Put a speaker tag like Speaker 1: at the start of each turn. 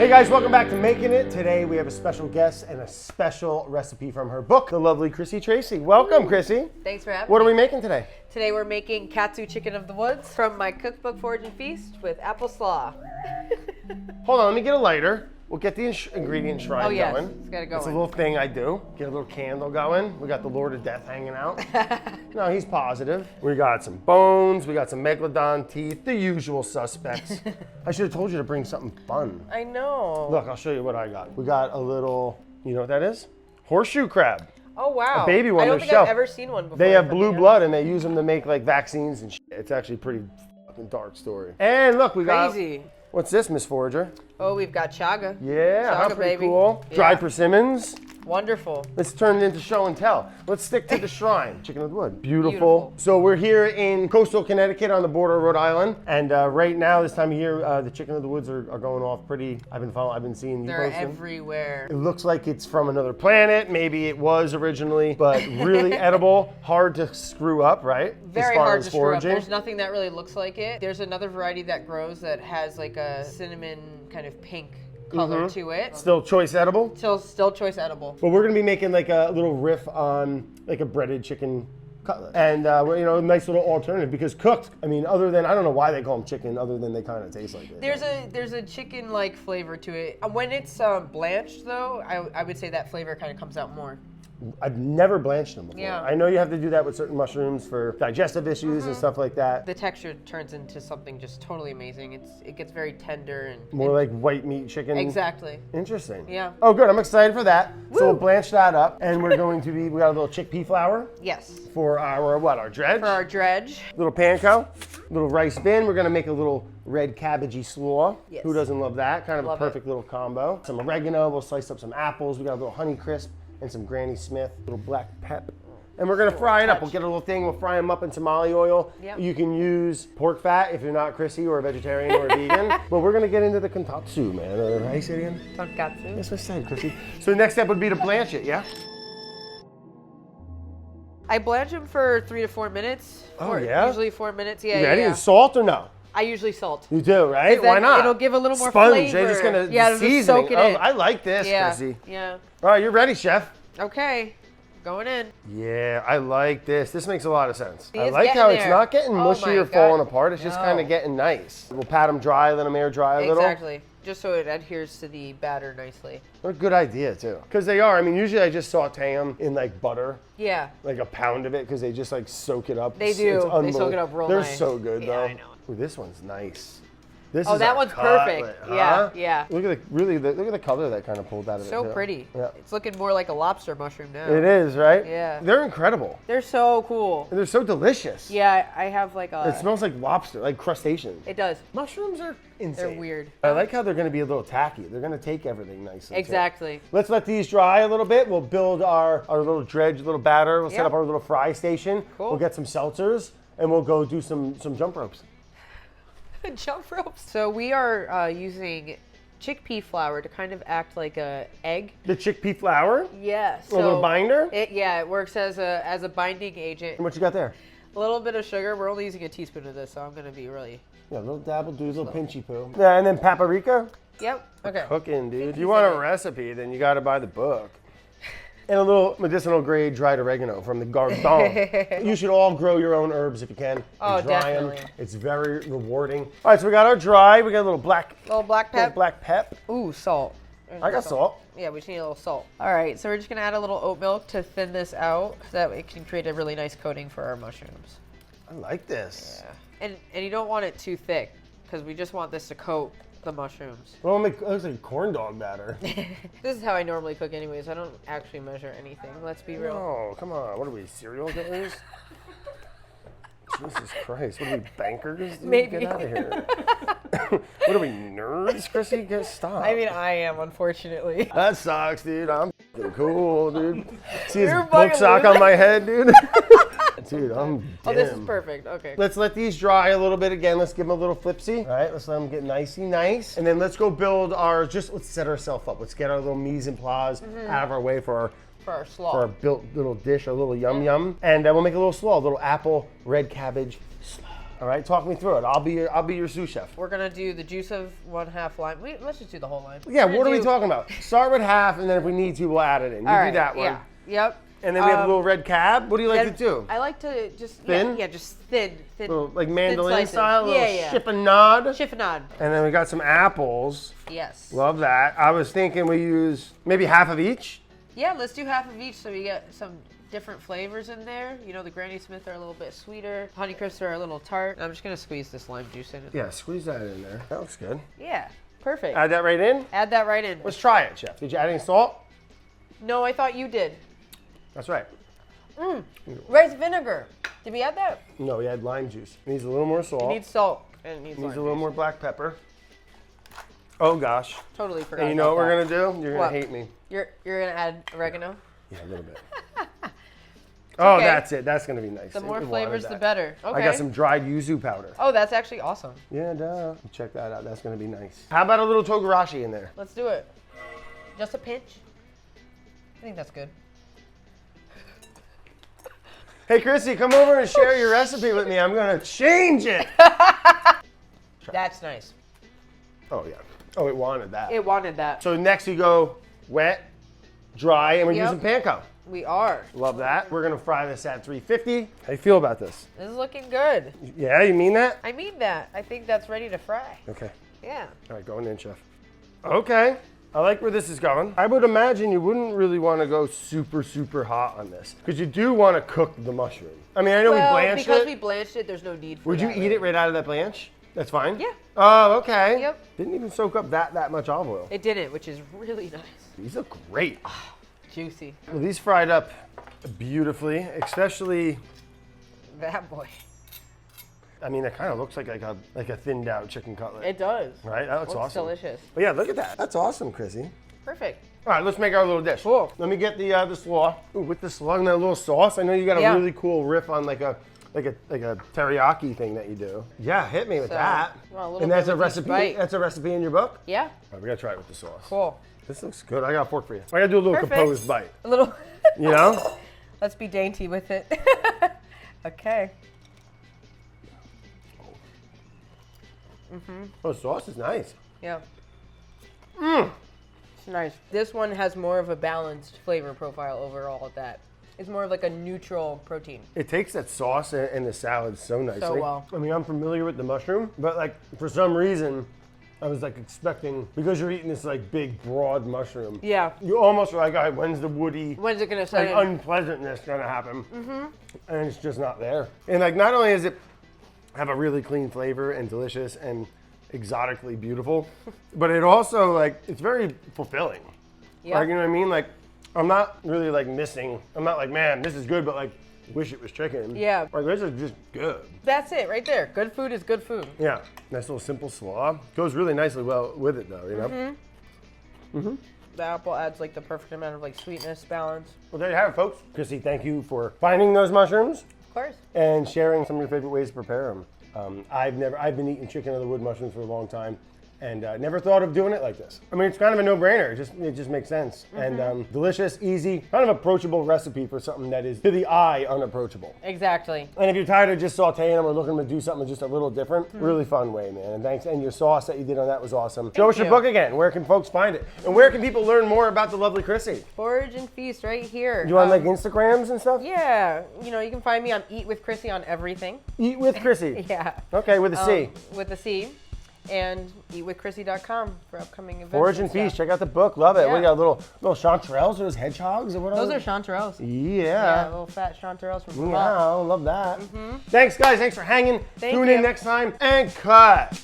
Speaker 1: Hey guys, welcome back to Making It. Today we have a special guest and a special recipe from her book, the lovely Chrissy Tracey. Welcome, Chrissy.
Speaker 2: Thanks for having me.
Speaker 1: What are we making today?
Speaker 2: Today we're making katsu chicken of the woods from my cookbook Forage Feast with apple slaw.
Speaker 1: Hold on, let me get a lighter. We'll get the ingredient shrine going.
Speaker 2: It's gotta go.
Speaker 1: It's a little thing I do. Get a little candle going. We got the Lord of Death hanging out. No, he's positive. We got some bones. We got some megalodon teeth. The usual suspects. I should have told you to bring something fun.
Speaker 2: I know.
Speaker 1: Look, I'll show you what I got. We got a little, you know what that is? Horseshoe crab.
Speaker 2: Oh wow.
Speaker 1: A baby one.
Speaker 2: I don't think I've ever seen one before.
Speaker 1: They have blue blood and they use them to make like vaccines and shit. It's actually a pretty fucking dark story. And look, we got...
Speaker 2: Crazy.
Speaker 1: What's this, Miss Forager?
Speaker 2: Oh, we've got chaga.
Speaker 1: Yeah, how
Speaker 2: Chaga,
Speaker 1: pretty
Speaker 2: baby.
Speaker 1: cool.
Speaker 2: Yeah.
Speaker 1: Dried persimmons.
Speaker 2: Wonderful.
Speaker 1: Let's turn it into show and tell. Let's stick to the shrine. Chicken of the wood. Beautiful.
Speaker 2: Beautiful.
Speaker 1: So we're here in coastal Connecticut on the border of Rhode Island. And right now, this time of year, the chicken of the woods are going off pretty. I've been seeing you
Speaker 2: They're
Speaker 1: posting.
Speaker 2: everywhere.
Speaker 1: It looks like it's from another planet. Maybe it was originally, but really edible. Hard to screw up, right?
Speaker 2: Very
Speaker 1: as far
Speaker 2: hard
Speaker 1: as
Speaker 2: to screw up.
Speaker 1: foraging.
Speaker 2: There's nothing that really looks like it. There's another variety that grows that has like a cinnamon kind of pink color to it.
Speaker 1: Still choice edible.
Speaker 2: Still choice edible.
Speaker 1: But we're gonna be making like a little riff on like a breaded chicken cutlet. And you know, a nice little alternative because cooked, I mean, other than, I don't know why they call them chicken other than they kind of taste like it.
Speaker 2: There's a chicken-like flavor to it. When it's blanched though, I would say that flavor kind of comes out more.
Speaker 1: I've never blanched them before.
Speaker 2: Yeah.
Speaker 1: I know you have to do that with certain mushrooms for digestive issues and stuff like that.
Speaker 2: The texture turns into something just totally amazing. It gets very tender and
Speaker 1: More like white meat chicken.
Speaker 2: exactly.
Speaker 1: Interesting.
Speaker 2: Yeah.
Speaker 1: Oh, good. I'm excited for that.
Speaker 2: Woo.
Speaker 1: So we'll blanch that up, and we're going to be. We got a little chickpea flour
Speaker 2: Yes.
Speaker 1: for our what? Our dredge.
Speaker 2: For our dredge.
Speaker 1: Little panko, little rice bin. We're gonna make a little red cabbagey slaw.
Speaker 2: Yes.
Speaker 1: Who doesn't love that? Kind of
Speaker 2: Love
Speaker 1: a perfect little combo. Some oregano. We'll slice up some apples. We got a little honey crisp and some Granny Smith, little black pep. And we're gonna fry it up. We'll get a little thing. We'll fry them up in Somali oil.
Speaker 2: Yep.
Speaker 1: You can use pork fat if you're not Chrissy or a vegetarian or a vegan. But we're gonna get into the katsu, man. How you say it again?
Speaker 2: Tonkatsu.
Speaker 1: That's what I said, Chrissy. So the next step would be to blanch it, yeah?
Speaker 2: I blanch them for 3 to 4 minutes.
Speaker 1: Oh, yeah?
Speaker 2: Usually 4 minutes. Yeah.
Speaker 1: You ready?
Speaker 2: Yeah.
Speaker 1: And salt or no?
Speaker 2: I usually salt.
Speaker 1: You do, right?
Speaker 2: 'Cause then
Speaker 1: Why not?
Speaker 2: it'll give a little more
Speaker 1: Sponge.
Speaker 2: flavor.
Speaker 1: They're just gonna
Speaker 2: Yeah, it'll just
Speaker 1: seasoning.
Speaker 2: soak it
Speaker 1: Oh,
Speaker 2: in.
Speaker 1: I like this,
Speaker 2: Yeah.
Speaker 1: Chrissy.
Speaker 2: Yeah.
Speaker 1: All right, you're ready, chef.
Speaker 2: Okay. Going in.
Speaker 1: Yeah, I like this. This makes a lot of sense.
Speaker 2: See,
Speaker 1: I
Speaker 2: it's
Speaker 1: like
Speaker 2: getting
Speaker 1: how it's
Speaker 2: there.
Speaker 1: not getting
Speaker 2: Oh
Speaker 1: mushy
Speaker 2: my
Speaker 1: or
Speaker 2: God.
Speaker 1: falling apart. It's just
Speaker 2: No.
Speaker 1: kind of getting nice. We'll pat them dry, let them air dry a little.
Speaker 2: Exactly. Just so it adheres to the batter nicely.
Speaker 1: What a good idea, too. Because they are. I mean, usually I just saute them in like butter,
Speaker 2: Yeah.
Speaker 1: like a pound of it, because they just like soak it up.
Speaker 2: They
Speaker 1: It's
Speaker 2: do. They soak
Speaker 1: unbelievable.
Speaker 2: it up real
Speaker 1: They're
Speaker 2: nice.
Speaker 1: so good,
Speaker 2: Yeah,
Speaker 1: though.
Speaker 2: I know.
Speaker 1: Ooh, this one's nice. This
Speaker 2: Oh,
Speaker 1: is
Speaker 2: that
Speaker 1: a
Speaker 2: one's
Speaker 1: cutlet,
Speaker 2: perfect.
Speaker 1: huh?
Speaker 2: Yeah, yeah.
Speaker 1: Look at look at the color that kind of pulled out of it.
Speaker 2: So
Speaker 1: too.
Speaker 2: pretty.
Speaker 1: Yeah.
Speaker 2: It's looking more like a lobster mushroom now.
Speaker 1: It is, right?
Speaker 2: Yeah.
Speaker 1: They're incredible.
Speaker 2: They're so cool.
Speaker 1: And they're so delicious.
Speaker 2: Yeah, I have like a...
Speaker 1: It smells like lobster, like crustaceans.
Speaker 2: It does.
Speaker 1: Mushrooms are insane.
Speaker 2: They're weird.
Speaker 1: I like how they're going to be a little tacky. They're going to take everything nicely. too.
Speaker 2: Exactly.
Speaker 1: Let's let these dry a little bit. We'll build our little dredge, little batter. We'll set
Speaker 2: Yep.
Speaker 1: up our little fry station.
Speaker 2: Cool.
Speaker 1: We'll get some seltzers, and we'll go do some jump ropes.
Speaker 2: Jump ropes. So we are using chickpea flour to kind of act like a egg.
Speaker 1: The chickpea flour,
Speaker 2: Yeah.
Speaker 1: a little binder.
Speaker 2: It works as a binding agent.
Speaker 1: And what you got there?
Speaker 2: A little bit of sugar. We're only using a teaspoon of this, so I'm gonna be really...
Speaker 1: Yeah, a little dabble, do a little pinchy poo. Yeah, and then paprika.
Speaker 2: Yep. Okay.
Speaker 1: Cooking, dude. If
Speaker 2: Pinky
Speaker 1: you want a
Speaker 2: finger.
Speaker 1: recipe, then you got to buy the book. And a little medicinal grade dried oregano from the garden. You should all grow your own herbs if you can.
Speaker 2: Oh,
Speaker 1: and dry 'em.
Speaker 2: definitely.
Speaker 1: It's very rewarding. All right, so we got our dry. We got a little black
Speaker 2: Little black pep.
Speaker 1: pep.
Speaker 2: Ooh, salt.
Speaker 1: I got salt.
Speaker 2: Yeah, we just need a little salt. All right, so we're just gonna add a little oat milk to thin this out so that it can create a really nice coating for our mushrooms.
Speaker 1: I like this.
Speaker 2: Yeah. And you don't want it too thick because we just want this to coat the mushrooms.
Speaker 1: Well, it looks like corn dog batter.
Speaker 2: This is how I normally cook anyways. I don't actually measure anything. Let's be real.
Speaker 1: Oh, come on. What are we, cereal killers? Jesus Christ. What are we, bankers? Dude?
Speaker 2: Maybe.
Speaker 1: Get out of here. What are we, nerds, Chrissy? Stop.
Speaker 2: I mean, I am, unfortunately.
Speaker 1: That sucks, dude. I'm f***ing cool, dude. See his
Speaker 2: You're
Speaker 1: book
Speaker 2: fucking
Speaker 1: sock on
Speaker 2: loser.
Speaker 1: my head, dude? Dude, I'm dim.
Speaker 2: Oh, this is perfect. Okay.
Speaker 1: Let's let these dry a little bit again. Let's give them a little flipsy. All right, let's let them get nicey nice. And then let's go build our, let's set ourselves up. Let's get our little mise en place out of our way for
Speaker 2: our slaw.
Speaker 1: For our built little dish, our little yum yum. And we'll make a little slaw, a little apple, red cabbage slaw. All right, talk me through it. I'll be your sous chef.
Speaker 2: We're gonna do the juice of 1/2 lime. Let's just do the whole lime.
Speaker 1: Yeah,
Speaker 2: We're
Speaker 1: what are
Speaker 2: gonna
Speaker 1: we
Speaker 2: do-
Speaker 1: talking about? Start with half, and then if we need to, we'll add it in. You
Speaker 2: All
Speaker 1: do
Speaker 2: right,
Speaker 1: that one.
Speaker 2: Yeah. Yep.
Speaker 1: And then we have a little red cab. What do you like to do?
Speaker 2: I like to just
Speaker 1: Thin?
Speaker 2: Yeah, just thin.
Speaker 1: Little, like mandolin
Speaker 2: slices.
Speaker 1: style, a little
Speaker 2: Yeah.
Speaker 1: chiffonade.
Speaker 2: Chiffonade.
Speaker 1: And then we got some apples.
Speaker 2: Yes.
Speaker 1: Love that. I was thinking we use maybe half of each.
Speaker 2: Yeah, let's do half of each so we get some different flavors in there. You know, the Granny Smith are a little bit sweeter. Honeycrisps are a little tart. I'm just gonna squeeze this lime juice in it.
Speaker 1: Yeah, squeeze that in there. That looks good.
Speaker 2: Yeah, perfect.
Speaker 1: Add that right in.
Speaker 2: Add that right in.
Speaker 1: Let's try it, chef. Did you add any salt?
Speaker 2: No, I thought you did.
Speaker 1: That's right.
Speaker 2: Rice vinegar. Did we add that?
Speaker 1: No, we had lime juice. Needs a little more salt.
Speaker 2: It needs salt. And it needs
Speaker 1: Needs
Speaker 2: lime
Speaker 1: a little
Speaker 2: juice.
Speaker 1: more black pepper. Oh gosh.
Speaker 2: Totally forgot.
Speaker 1: And you know what
Speaker 2: about
Speaker 1: we're
Speaker 2: that.
Speaker 1: gonna do? You're gonna
Speaker 2: What?
Speaker 1: hate me.
Speaker 2: You're gonna add oregano.
Speaker 1: Yeah, a little bit. Oh,
Speaker 2: okay.
Speaker 1: that's it. That's gonna be nice.
Speaker 2: The more
Speaker 1: We wanted
Speaker 2: flavors, the
Speaker 1: that.
Speaker 2: better. Okay.
Speaker 1: I got some dried yuzu powder.
Speaker 2: Oh, that's actually awesome.
Speaker 1: Yeah, duh. Check that out. That's gonna be nice. How about a little togarashi in there?
Speaker 2: Let's do it. Just a pinch. I think that's good.
Speaker 1: Hey, Chrissy, come over and share your recipe with me. I'm gonna change it.
Speaker 2: That's nice.
Speaker 1: Oh yeah. Oh, it wanted that.
Speaker 2: It wanted that.
Speaker 1: So next we go wet, dry, and we're
Speaker 2: Yep.
Speaker 1: using panko.
Speaker 2: We are.
Speaker 1: Love that. We're gonna fry this at 350. How you feel about this?
Speaker 2: This is looking good.
Speaker 1: Yeah, you mean that?
Speaker 2: I mean that. I think that's ready to fry.
Speaker 1: Okay.
Speaker 2: Yeah.
Speaker 1: All right, going in, chef. Okay. I like where this is going. I would imagine you wouldn't really want to go super, super hot on this because you do want to cook the mushroom. I mean, I know
Speaker 2: Well,
Speaker 1: we blanched
Speaker 2: because
Speaker 1: it.
Speaker 2: we blanched it, there's no need for
Speaker 1: Would you
Speaker 2: that,
Speaker 1: eat
Speaker 2: really.
Speaker 1: it right out of that blanch? That's fine?
Speaker 2: Yeah.
Speaker 1: Oh, okay.
Speaker 2: Yep.
Speaker 1: Didn't even soak up that much olive oil.
Speaker 2: It didn't, which is really nice.
Speaker 1: These look great.
Speaker 2: Juicy.
Speaker 1: Well, these fried up beautifully, especially,
Speaker 2: That boy.
Speaker 1: I mean, it kind of looks like a thinned out chicken cutlet.
Speaker 2: It does.
Speaker 1: Right? That looks awesome.
Speaker 2: Delicious.
Speaker 1: But yeah, look at that. That's awesome, Chrissy.
Speaker 2: Perfect.
Speaker 1: All right, let's make our little dish.
Speaker 2: Cool.
Speaker 1: Let me get the slaw. Ooh, with the slaw and that little sauce, I know you got a
Speaker 2: Yeah.
Speaker 1: really cool riff on like a teriyaki thing that you do. Yeah, hit me with
Speaker 2: So,
Speaker 1: that.
Speaker 2: well, a little
Speaker 1: And that's
Speaker 2: bit
Speaker 1: a
Speaker 2: with each
Speaker 1: recipe.
Speaker 2: bite.
Speaker 1: That's a recipe in your book.
Speaker 2: Yeah.
Speaker 1: All right, we gotta try it with the sauce.
Speaker 2: Cool.
Speaker 1: This looks good. I got a fork for you. I gotta do a little
Speaker 2: Perfect.
Speaker 1: composed bite.
Speaker 2: A little.
Speaker 1: You know?
Speaker 2: Let's be dainty with it. Okay.
Speaker 1: Oh, the sauce is nice.
Speaker 2: Yeah.
Speaker 1: Mmm.
Speaker 2: It's nice. This one has more of a balanced flavor profile overall. That it's more of like a neutral protein.
Speaker 1: It takes that sauce and the salad so nicely.
Speaker 2: well.
Speaker 1: I mean, I'm familiar with the mushroom, but like for some reason, I was like expecting, because you're eating this like big, broad mushroom.
Speaker 2: Yeah.
Speaker 1: You almost were like, all right, when's the woody
Speaker 2: When's it gonna
Speaker 1: like,
Speaker 2: set in?
Speaker 1: unpleasantness gonna happen? Mm-hmm. And it's just not there. And like, not only does it have a really clean flavor and delicious and exotically beautiful, but it also like, it's very fulfilling.
Speaker 2: Yeah.
Speaker 1: Like, you know what I mean? Like, I'm not really like missing, I'm not like, man, this is good, but like, wish it was chicken.
Speaker 2: Yeah.
Speaker 1: Like, this is just good.
Speaker 2: That's it right there. Good food is good food.
Speaker 1: Yeah. Nice little simple slaw. Goes really nicely well with it though, you know?
Speaker 2: Mm-hmm. The apple adds like the perfect amount of like sweetness, balance.
Speaker 1: Well, there you have it, folks. Chrissy, thank you for finding those mushrooms
Speaker 2: Of course.
Speaker 1: and sharing some of your favorite ways to prepare them. I've been eating chicken or the wood mushrooms for a long time and never thought of doing it like this. I mean, it's kind of a no-brainer. It just makes sense. And delicious, easy, kind of approachable recipe for something that is, to the eye, unapproachable.
Speaker 2: Exactly.
Speaker 1: And if you're tired of just sauteing them or looking to do something just a little different, really fun way, man. And thanks. And your sauce that you did on that was awesome. Show us your
Speaker 2: you.
Speaker 1: book again. Where can folks find it? And where can people learn more about the lovely Chrissy?
Speaker 2: Forage and Feast right here.
Speaker 1: You on like Instagrams and stuff?
Speaker 2: Yeah. You know, you can find me on Eat with Chrissy on everything.
Speaker 1: Eat with Chrissy.
Speaker 2: Yeah.
Speaker 1: Okay, with a C.
Speaker 2: With a C. And eatwithchrissy.com for upcoming events.
Speaker 1: Forage and
Speaker 2: stuff.
Speaker 1: Feast. Check out the book. Love it.
Speaker 2: Yeah.
Speaker 1: We got little chanterelles. Those hedgehogs or what?
Speaker 2: Those are chanterelles.
Speaker 1: Yeah.
Speaker 2: Yeah, little fat chanterelles from Vermont.
Speaker 1: Wow, love that. Thanks, guys. Thanks for hanging.
Speaker 2: Thank
Speaker 1: Tune
Speaker 2: you.
Speaker 1: in next time and cut.